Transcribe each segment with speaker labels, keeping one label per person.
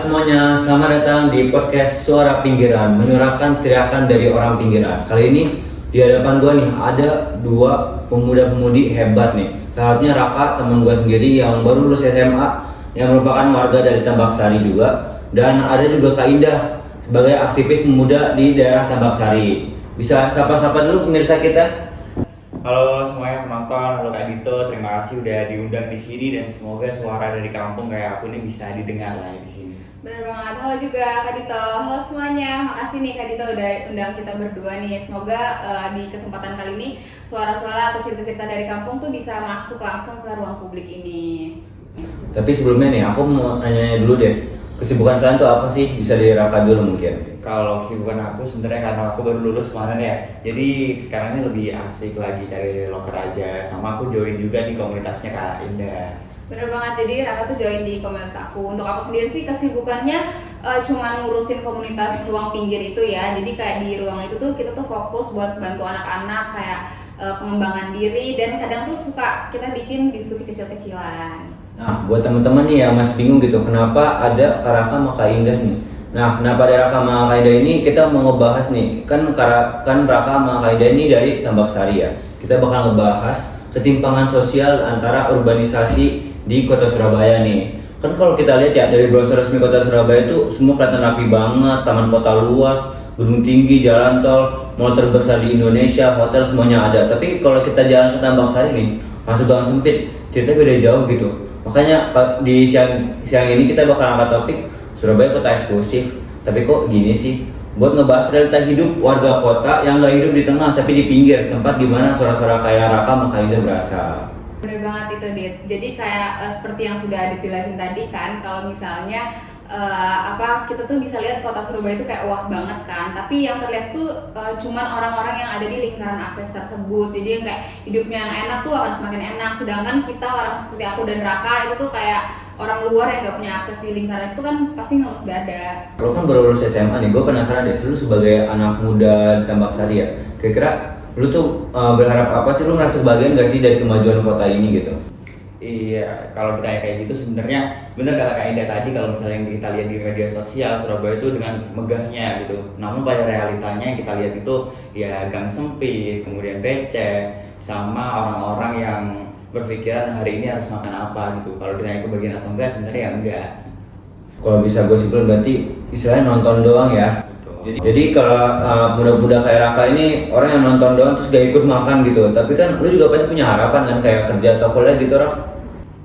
Speaker 1: semuanya, selamat datang di podcast Suara Pinggiran, menyuarakan teriakan dari orang pinggiran. Kali ini di hadapan gue nih ada dua pemuda-pemudi hebat nih. Salah satunya Raka, teman gue sendiri yang baru lulus SMA, yang merupakan warga dari Tambak Sari juga. Dan ada juga Kak Indah sebagai aktivis pemuda di daerah Tambak Sari. Bisa sapa-sapa dulu pemirsa kita.
Speaker 2: Halo semuanya penonton, halo Kak Dito, terima kasih udah diundang di sini dan semoga suara dari kampung kayak aku ini bisa didengar lah di sini.
Speaker 3: Bener banget, halo juga Kak Dito. Halo semuanya, makasih nih Kak Dito udah undang kita berdua nih. Semoga di kesempatan kali ini suara-suara atau cerita-cerita dari kampung tuh bisa masuk langsung ke ruang publik ini.
Speaker 1: Tapi sebelumnya nih, aku mau nanya dulu deh. Kesibukan kalian tuh apa sih? Bisa dari Raka dulu mungkin.
Speaker 2: Kalau kesibukan aku sebenarnya karena aku baru lulus kemarin ya, jadi sekarang ini lebih asik lagi cari loker aja. Sama aku join juga di komunitasnya Kak Indah.
Speaker 3: Bener banget, jadi Raka tuh join di komunitas aku. Untuk aku sendiri sih kesibukannya cuman ngurusin komunitas ruang pinggir itu ya. Jadi kayak di ruang itu tuh kita tuh fokus buat bantu anak-anak kayak pengembangan diri, dan kadang tuh suka kita bikin diskusi kecil-kecilan.
Speaker 1: Nah, buat teman-teman nih yang masih bingung gitu, kenapa ada Kak Raka sama Kak Indah nih? Nah, kenapa ada Raka sama Kak Indah ini? Kita mau ngebahas nih, kan Raka sama Kak Indah ini dari Tambak Sari ya. Kita bakal ngebahas ketimpangan sosial antara urbanisasi di kota Surabaya nih. Kan kalau kita lihat ya dari brosur resmi kota Surabaya itu semua kelihatan rapi banget, taman kota luas, gedung tinggi, jalan tol, mall terbesar di Indonesia, hotel semuanya ada. Tapi kalau kita jalan ke Tambak Sari nih, masuk gang sempit, ceritanya beda jauh gitu. Makanya di siang ini kita bakal angkat topik Surabaya kota eksklusif. Tapi kok gini sih? Buat ngebahas realita hidup warga kota yang gak hidup di tengah tapi di pinggir, tempat dimana suara-suara kayak Raka sama Kak Indah berasal.
Speaker 3: Bener banget itu Dit. Jadi kayak seperti yang sudah dijelasin tadi kan, kalau misalnya kita tuh bisa lihat kota Surabaya itu kayak wah banget kan, tapi yang terlihat tuh cuman orang-orang yang ada di lingkaran akses tersebut. Jadi yang kayak hidupnya enak tuh akan semakin enak, sedangkan kita orang seperti aku dan Raka itu tuh kayak orang luar yang gak punya akses di lingkaran itu kan pasti ngelus dada.
Speaker 1: Lo kan baru lulus SMA nih, gue penasaran deh, lu sebagai anak muda di Tambak Sari ya, kira-kira lu tuh berharap apa sih, lu ngerasa kebahagiaan gak sih dari kemajuan kota ini gitu?
Speaker 2: Iya, kalau ditanya kayak gitu sebenarnya bener kata Kak Indah tadi, kalau misalnya yang kita lihat di media sosial Surabaya itu dengan megahnya gitu. Namun pada realitanya yang kita lihat itu ya gang sempit, kemudian becek, sama orang-orang yang berpikiran hari ini harus makan apa gitu. Kalau ditanya kebagian atau enggak, sebenarnya ya enggak.
Speaker 1: Kalau bisa gue simpulin berarti istilahnya nonton doang ya. Jadi kalau muda-muda kayak Raka ini orang yang nonton doang terus gak ikut makan gitu. Tapi kan lu juga pasti punya harapan kan, kayak kerja atau kuliah gitu, Rak?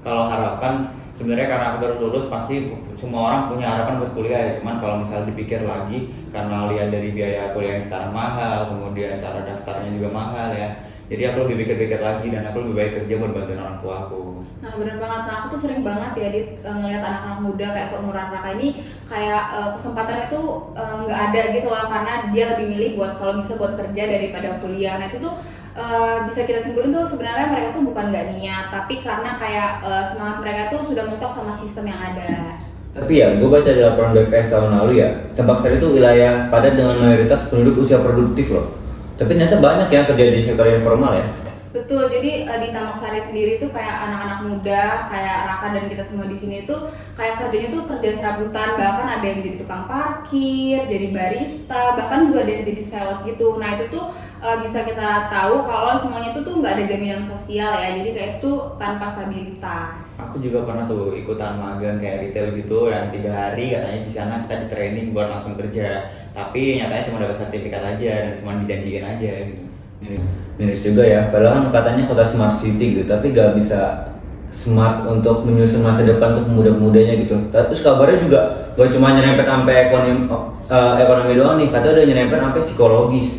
Speaker 2: Kalau harapan sebenarnya karena aku baru lulus pasti semua orang punya harapan buat kuliah ya. Cuman kalau misalnya dipikir lagi, karena lihat dari biaya kuliah yang sekarang mahal, kemudian cara daftarnya juga mahal ya. Jadi aku lebih pikir-pikir lagi dan aku lebih baik kerja buat bantuin orang tua aku.
Speaker 3: Nah bener banget, nah aku tuh sering banget ya ngeliat anak-anak muda kayak seumuran Raka ini kayak kesempatan itu nggak ada gitu lah, karena dia lebih milih buat kalau bisa buat kerja daripada kuliah. Nah itu tuh bisa kita simpulin tuh sebenarnya mereka tuh bukan nggak niat, tapi karena kayak semangat mereka tuh sudah mentok sama sistem yang ada.
Speaker 1: Tapi ya, gue baca di laporan BPS tahun lalu ya, Tambak Sari itu wilayah padat dengan mayoritas penduduk usia produktif loh. Tapi ternyata banyak yang kerja di sektor informal ya.
Speaker 3: Betul, jadi di Tambak Sari sendiri tuh kayak anak-anak muda, kayak Raka dan kita semua di sini tuh kayak kerjanya tuh kerja serabutan, bahkan ada yang jadi tukang parkir, jadi barista, bahkan juga ada yang jadi sales gitu. Nah itu tuh bisa kita tahu kalau semuanya itu tuh nggak ada jaminan sosial ya, jadi kayak itu tanpa stabilitas.
Speaker 2: Aku juga pernah tuh ikutan magang kayak retail gitu yang 3 hari, katanya di sana kita di training buat langsung kerja. Tapi nyatanya cuma dapat sertifikat aja dan cuma dijanjiin aja gitu.
Speaker 1: Miris juga ya, padahal kan katanya kota smart city gitu, tapi gak bisa smart untuk menyusun masa depan untuk pemuda-pemudanya gitu. Terus kabarnya juga gak cuma nyerempet sampai ekonomi doang nih, katanya udah nyerempet sampai psikologis.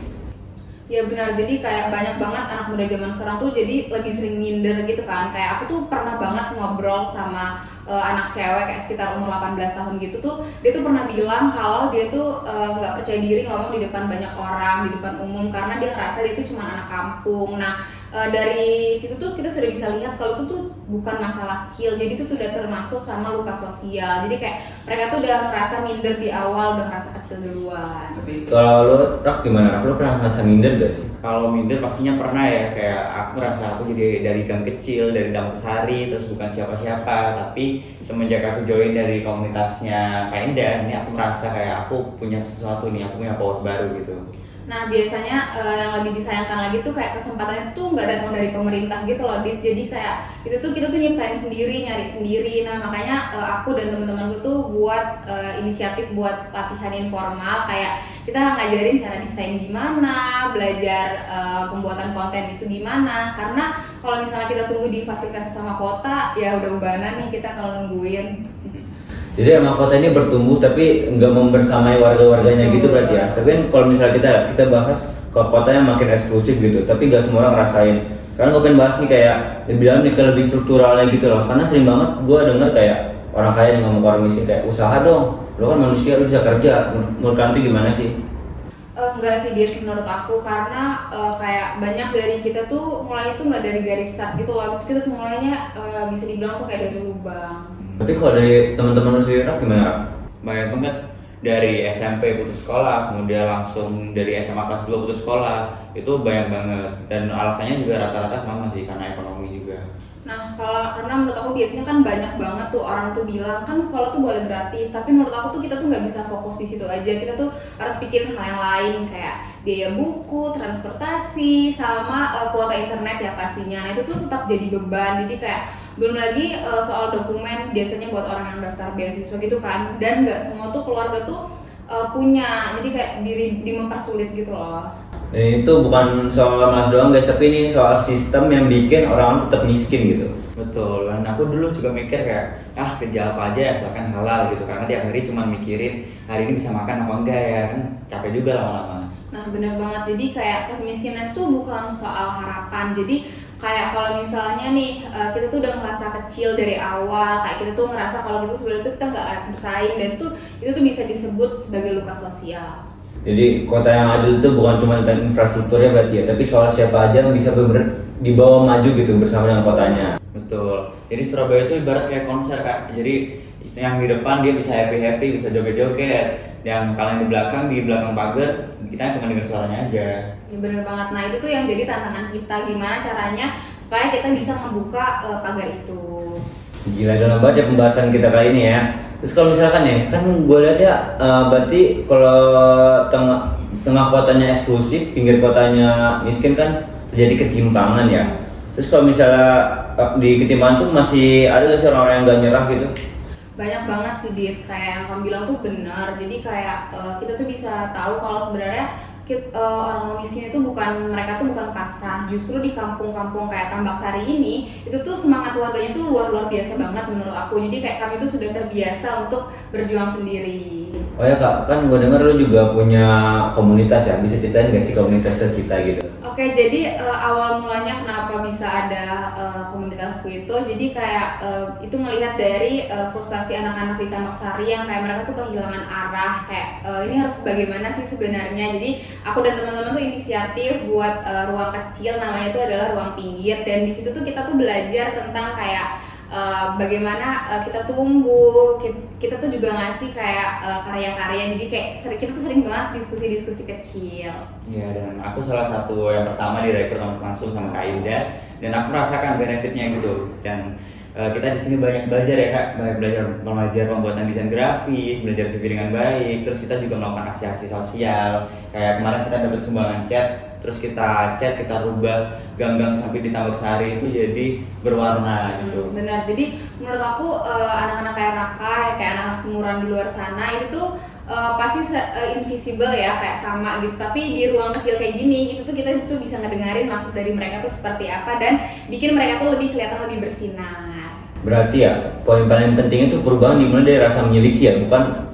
Speaker 3: Ya benar, jadi kayak banyak banget anak muda zaman sekarang tuh jadi lebih sering minder gitu kan. Kayak aku tuh pernah banget ngobrol sama anak cewek kayak sekitar umur 18 tahun gitu tuh, dia tuh pernah bilang kalau dia tuh nggak percaya diri ngomong di depan banyak orang, di depan umum, karena dia ngerasa dia tuh cuma anak kampung. Nah dari situ tuh kita sudah bisa lihat kalau itu tuh bukan masalah skill, jadi itu tuh udah termasuk sama luka sosial. Jadi kayak mereka tuh udah merasa minder di awal, udah merasa kecil duluan.
Speaker 1: Tapi kalau lo, Rak, gimana? Rak, lo pernah ngerasa minder gak sih?
Speaker 2: Kalau minder pastinya pernah ya, kayak aku ngerasa aku jadi dari gang kecil, dari Tambak Sari, terus bukan siapa-siapa, tapi semenjak aku join dari komunitasnya Kak Indah, ini aku merasa kayak aku punya sesuatu nih, aku punya power baru gitu.
Speaker 3: Nah biasanya yang lebih disayangkan lagi tuh kayak kesempatannya tuh nggak datang dari pemerintah gitu loh, Dit. Jadi kayak itu tuh kita tuh nyiptain sendiri, nyari sendiri. Nah makanya aku dan teman-temanku tuh buat inisiatif buat latihan informal, kayak kita ngajarin cara desain gimana, belajar pembuatan konten itu gimana. Karena kalau misalnya kita tunggu di fasilitas sama kota, ya udah ubanan nih kita kalau nungguin.
Speaker 1: Jadi emang kota ini bertumbuh tapi nggak membersamai warga-warganya gitu berarti ya. Tapi kan kalau misalnya kita bahas ke kotanya makin eksklusif gitu, tapi nggak semua orang ngerasain. Karena gue pengen bahas nih kayak dibilang nih lebih strukturalnya gitu loh. Karena sering banget gue denger kayak orang kaya nih ngomong ke orang miskin kayak usaha dong, lo kan manusia, lo bisa kerja. Menurut kalian tuh gimana sih?
Speaker 3: Enggak sih Dit, menurut aku, karena kayak banyak dari kita tuh mulai tuh nggak dari garis start gitu loh. Kita tuh mulainya bisa dibilang tuh kayak dari lubang.
Speaker 1: Tapi kalau dari teman-teman lu sendiri Rak, gimana Rak?
Speaker 2: Banyak banget dari SMP putus sekolah, kemudian langsung dari SMA kelas 2 putus sekolah, itu banyak banget. Dan alasannya juga rata-rata sama sih, karena ekonomi juga.
Speaker 3: Nah, karena menurut aku biasanya kan banyak banget tuh orang tuh bilang kan sekolah tuh boleh gratis, tapi menurut aku tuh kita tuh nggak bisa fokus di situ aja. Kita tuh harus pikirin hal yang lain kayak biaya buku, transportasi, sama kuota internet ya pastinya. Nah itu tuh tetap jadi beban. Jadi kayak belum lagi soal dokumen biasanya buat orang yang daftar beasiswa gitu kan. Dan nggak semua tuh keluarga tuh punya. Jadi kayak di mempersulit gitu loh.
Speaker 1: Dan itu bukan soal mas doang guys, tapi ini soal sistem yang bikin orang tetap miskin gitu.
Speaker 2: Betul, dan aku dulu juga mikir kayak kerja apa aja asalkan halal gitu, karena tiap hari cuma mikirin hari ini bisa makan apa enggak ya, kan capek juga lama-lama.
Speaker 3: Nah benar banget, jadi kayak kemiskinan tuh bukan soal harapan. Jadi kayak kalau misalnya nih kita tuh udah ngerasa kecil dari awal, kayak kita tuh ngerasa kalau gitu sebenarnya tuh kita nggak bersaing, dan itu tuh bisa disebut sebagai luka sosial.
Speaker 1: Jadi kota yang adil itu bukan cuma tentang infrastrukturnya berarti ya, tapi soal siapa aja yang bisa dibawa maju gitu bersama dengan kotanya.
Speaker 2: Betul, jadi Surabaya itu ibarat kayak konser Kak. Jadi yang di depan dia bisa happy-happy, bisa joget-joget, yang kalian di belakang pagar, kita cuma dengar suaranya aja.
Speaker 3: Ya bener banget, nah itu tuh yang jadi tantangan kita, gimana caranya supaya kita bisa membuka pagar itu.
Speaker 1: Gila, dalam banget ya pembahasan kita kali ini ya. Terus kalau misalkan ya, kan gue lihat ya, berarti kalau tengah kotanya eksklusif, pinggir kotanya miskin kan terjadi ketimpangan ya. Terus kalau misalnya di ketimpangan tuh masih ada gak sih orang-orang yang gak nyerah gitu?
Speaker 3: Banyak banget sih Dit, kayak yang kamu bilang tuh benar. Jadi kayak kita tuh bisa tahu kalau sebenarnya orang miskin itu mereka tuh bukan pasrah. Justru di kampung-kampung kayak Tambak Sari ini, itu tuh semangat warganya tuh luar biasa banget menurut aku. Jadi kayak kami tuh sudah terbiasa untuk berjuang sendiri.
Speaker 1: Oh ya Kak, kan gue denger lu juga punya komunitas ya, bisa ceritain gak sih komunitas ke kita gitu?
Speaker 3: Oke, jadi awal mulanya kenapa bisa ada komunitasku itu, jadi kayak itu ngelihat dari frustasi anak-anak di Tambak Sari yang kayak mereka tuh kehilangan arah, kayak ini harus bagaimana sih sebenarnya. Jadi aku dan teman-teman tuh inisiatif buat ruang kecil, namanya itu adalah ruang pinggir, dan di situ tuh kita tuh belajar tentang kayak bagaimana kita tumbuh, kita tuh juga ngasih kayak karya-karya, jadi kayak kita tuh sering banget diskusi-diskusi kecil.
Speaker 2: Iya, dan aku salah satu yang pertama direkrut langsung sama Kak Indah, dan aku merasakan benefitnya gitu. Dan kita di sini banyak belajar ya Kak, belajar pembuatan desain grafis, belajar CV dengan baik, terus kita juga melakukan aksi-aksi sosial. Kayak kemarin kita dapat sumbangan cat, terus kita rubah gang-gang sampai di Tambak Sari itu jadi berwarna gitu.
Speaker 3: Benar, jadi menurut aku anak-anak kayak Raka, kayak anak-anak seumuran di luar sana itu tuh pasti invisible ya, kayak sama gitu. Tapi di ruang kecil kayak gini, itu tuh kita tuh bisa ngedengerin maksud dari mereka tuh seperti apa, dan bikin mereka tuh lebih kelihatan lebih bersinar.
Speaker 1: Berarti ya, poin paling penting itu perubahan dimulai dari rasa memiliki ya, bukan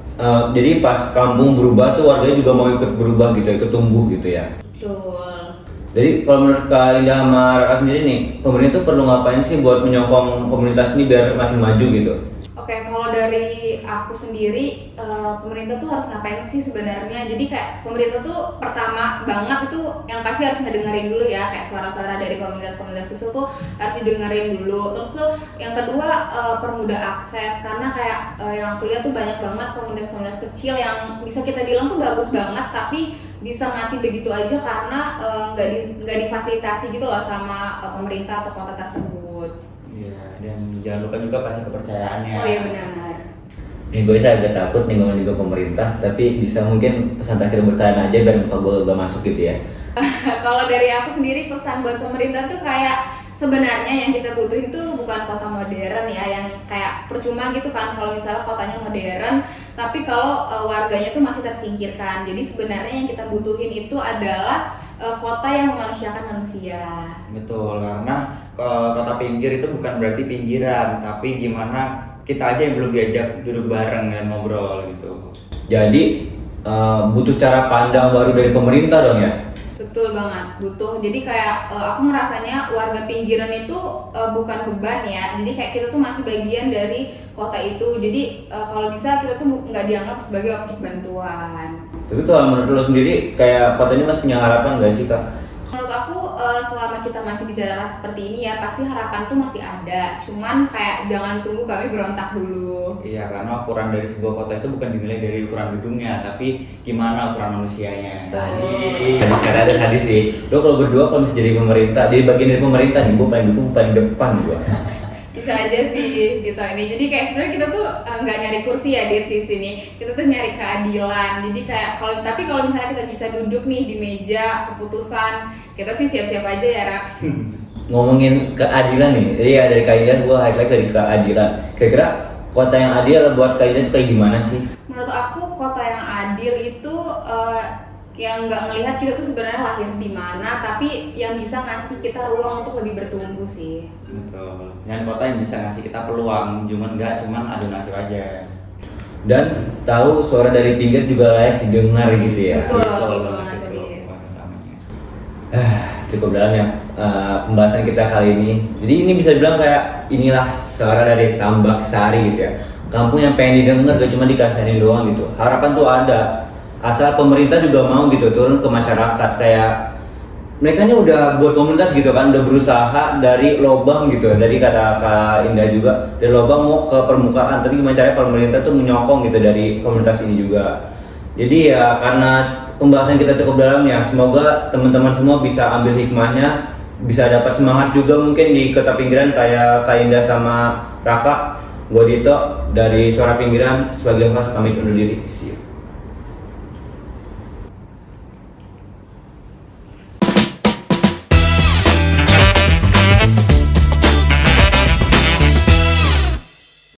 Speaker 1: jadi pas kampung berubah tuh warganya juga mau ikut berubah gitu, ikut tumbuh gitu ya.
Speaker 3: Betul.
Speaker 1: Jadi kalau menurut Kak Indah sama Raka sendiri nih, pemerintah tuh perlu ngapain sih buat menyokong komunitas ini biar makin maju gitu?
Speaker 3: Oke, kalau dari aku sendiri, pemerintah tuh harus ngapain sih sebenarnya? Jadi kayak pemerintah tuh pertama banget itu yang pasti harus ngedengerin dulu ya, kayak suara-suara dari komunitas-komunitas kecil tuh harus didengerin dulu. Terus tuh yang kedua permudah akses, karena kayak yang aku lihat tuh banyak banget komunitas-komunitas kecil yang bisa kita bilang tuh bagus banget, tapi bisa mati begitu aja karena nggak difasilitasi gitu loh sama pemerintah atau kota tersebut.
Speaker 2: Iya, dan jangan lupa juga pasti kepercayaannya.
Speaker 3: Oh iya benar.
Speaker 1: Nih gue saya agak takut nih ngomong juga pemerintah, tapi bisa mungkin pesan terakhir buat kalian aja biar muka gue gak masuk gitu ya.
Speaker 3: Kalau dari aku sendiri pesan buat pemerintah tuh kayak sebenarnya yang kita butuhin tuh bukan kota modern ya, yang kayak percuma gitu kan kalau misalnya kotanya modern tapi kalau warganya tuh masih tersingkirkan. Jadi sebenarnya yang kita butuhin itu adalah kota yang memanusiakan manusia.
Speaker 2: Betul, karena kota pinggir itu bukan berarti pinggiran, tapi gimana kita aja yang belum diajak duduk bareng dan ngobrol gitu.
Speaker 1: Jadi butuh cara pandang baru dari pemerintah dong ya.
Speaker 3: Betul banget, butuh. Jadi kayak aku ngerasanya warga pinggiran itu bukan beban ya. Jadi kayak kita tuh masih bagian dari kota itu. Jadi kalau bisa kita tuh nggak dianggap sebagai objek bantuan.
Speaker 1: Tapi kalau menurut lo sendiri kayak kota ini masih punya harapan gak sih kak?
Speaker 3: Menurut aku selama kita masih bicara seperti ini ya pasti harapan tuh masih ada. Cuman kayak jangan tunggu kami berontak dulu.
Speaker 2: Iya, karena ukuran dari sebuah kota itu bukan dinilai dari ukuran gedungnya, tapi gimana ukuran manusianya.
Speaker 1: Tadi sekarang ada tadi sih. Lo kalau berdua kalau misalnya jadi pemerintah, jadi bagian dari pemerintah nih, gue paling dukung paling depan gue.
Speaker 3: Bisa aja sih gitu ini. Jadi kayak sebenarnya kita tuh nggak nyari kursi ya di sini. Kita tuh nyari keadilan. Jadi kayak kalau misalnya kita bisa duduk nih di meja keputusan, kita sih siap-siap aja ya Rak.
Speaker 1: Ngomongin keadilan nih, jadi ya dari kaidah gue highlight dari keadilan. Kira-kira kota yang adil buat kaidah itu kayak gimana sih?
Speaker 3: Menurut aku kota yang adil itu yang nggak ngelihat kita tuh sebenarnya lahir di mana, tapi yang bisa ngasih kita ruang untuk lebih bertumbuh sih.
Speaker 2: Betul. Dan kota yang bisa ngasih kita peluang, cuman adu nasib aja.
Speaker 1: Dan tahu suara dari pinggir juga layak didengar gitu ya.
Speaker 3: Betul.
Speaker 2: Betul
Speaker 3: banget
Speaker 2: banget itu.
Speaker 3: tadi.
Speaker 2: poin utamanya.
Speaker 1: Cukup dalam ya pembahasan kita kali ini. Jadi ini bisa dibilang kayak inilah suara dari Tambak Sari gitu ya. Kampung yang pengen didengar gak cuma dikasarin doang gitu. Harapan tuh ada. Asal pemerintah juga mau gitu turun ke masyarakat kayak mereka nya udah buat komunitas gitu kan, udah berusaha dari lobang gitu. Dari kata Kak Indah juga dari lobang mau ke permukaan, tapi gimana caranya pemerintah tuh menyokong gitu dari komunitas ini juga. Jadi ya karena pembahasan kita cukup dalam ya, semoga teman-teman semua bisa ambil hikmahnya, bisa dapat semangat juga mungkin di kota pinggiran kayak Kak Indah sama Raka. Gue Dito dari Suara Pinggiran sebagai host pamit undur diri. See you.